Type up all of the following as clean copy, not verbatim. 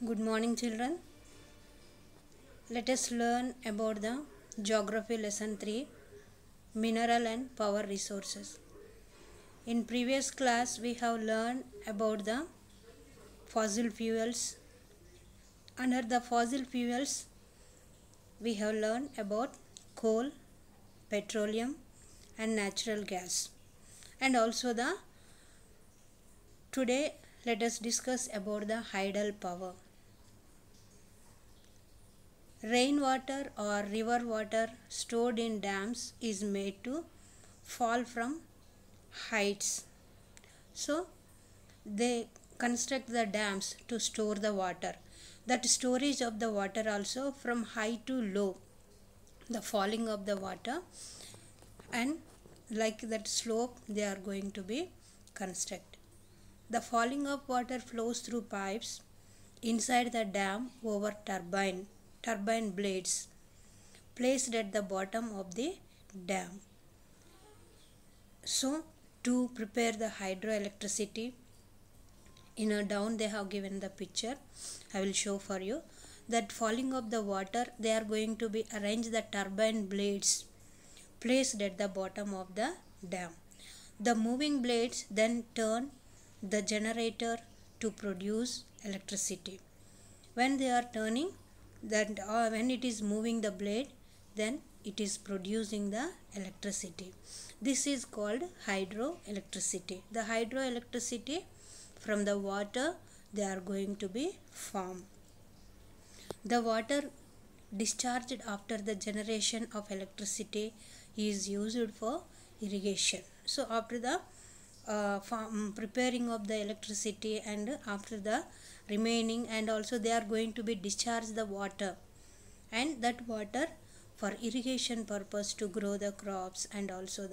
Good morning, children. Let us learn about the Geography Lesson 3, Mineral and Power Resources. In previous class, we have learned about the fossil fuels. Under the fossil fuels, we have learned about coal, petroleum, and natural gas. And also today, let us discuss about the hydel power. Rainwater or river water stored in dams is made to fall from heights. So they construct the dams to store the water. That storage of the water also from high to low, the falling of the water, and like that slope they are going to be construct. The falling of water flows through pipes inside the dam over turbine blades placed at the bottom of the dam. So to prepare the hydroelectricity, in a down they have given the picture. I will show for you that falling of the water, they are going to be arrange the turbine blades placed at the bottom of the dam. The moving blades then turn the generator to produce electricity. When they are turning, that when it is moving the blade, then it is producing the electricity. This is called hydroelectricity. The hydroelectricity from the water they are going to be formed. The water discharged after the generation of electricity is used for irrigation. So after the preparing of the electricity and after the remaining, and also they are going to be discharge the water, and that water for irrigation purpose to grow the crops, and also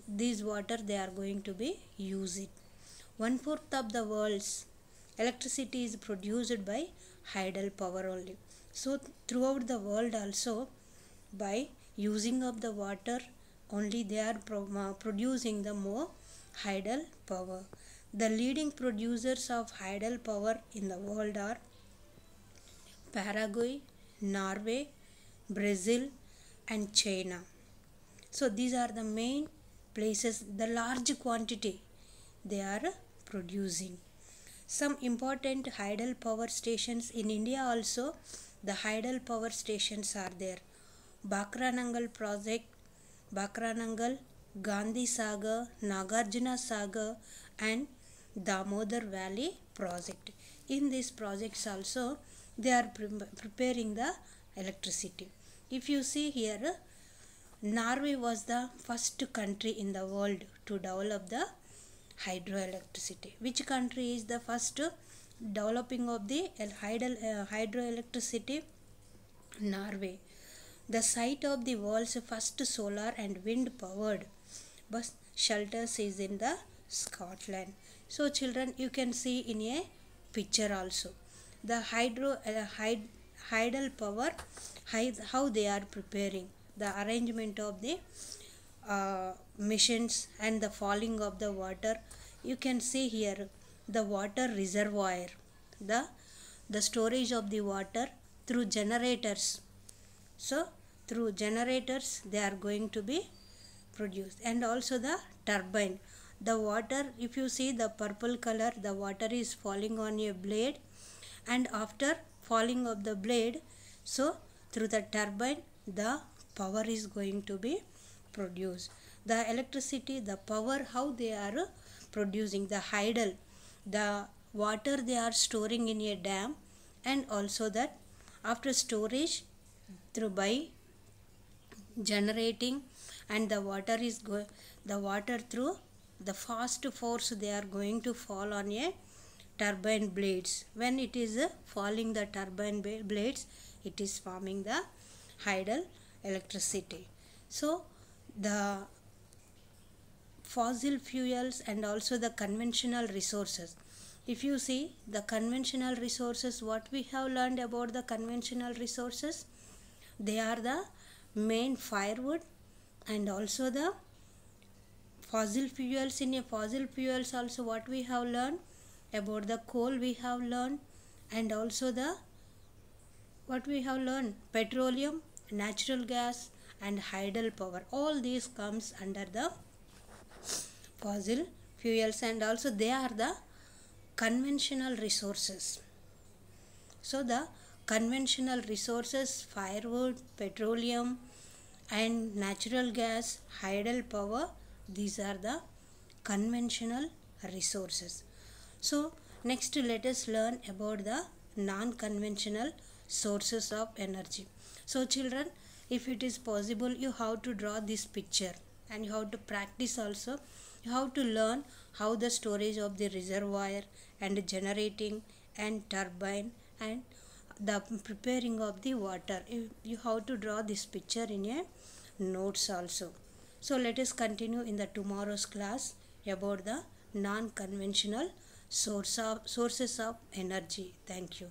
these water they are going to be use it. 1/4 of the world's electricity is produced by hydel power only. So throughout the world also, by using of the water only, they are producing the more hydel power. The leading producers of hydel power in the world are Paraguay, Norway, Brazil, and China. So these are the main places, the large quantity they are producing. Some important hydel power stations in India also, the hydel power stations are there. Bakranangal project, Bakranangal, Gandhi Sagar, Nagarjuna Sagar, and Damodar Valley project. In these projects also, they are preparing the electricity. If you see here, Norway was the first country in the world to develop the hydroelectricity. Which country is the first developing of the hydroelectricity? Norway. The site of the world's first solar and wind powered bus shelters is in the Scotland. So children, you can see in a picture also the hydel power, how they are preparing the arrangement of the machines and the falling of the water. You can see here the water reservoir, the storage of the water through generators. So through generators they are going to be produced, and also the turbine. The water, if you see the purple color, the water is falling on a blade, and after falling of the blade, so through the turbine the power is going to be produced. The electricity, the power, how they are producing the hydel, the water they are storing in a dam, and also that after storage through by generating, and the water is the water through the fast force they are going to fall on a turbine blades. When it is falling the turbine blades, it is forming the hydel electricity. So the fossil fuels and also the conventional resources. If you see the conventional resources, what we have learned about the conventional resources, they are the main firewood, and also the fossil fuels. In a fossil fuels also, what we have learned, about the coal we have learned, and also the what we have learned, petroleum, natural gas and hydel power. All these comes under the fossil fuels, and also they are the conventional resources. So the conventional resources, firewood, petroleum and natural gas, hydel power, these are the conventional resources. So next let us learn about the non-conventional sources of energy. So children, if it is possible, you have to draw this picture and you have to practice also. You have to learn how the storage of the reservoir and generating and turbine and the preparing of the water. You have to draw this picture in a notes also. So let us continue in the tomorrow's class about the non-conventional sources of energy. Thank you.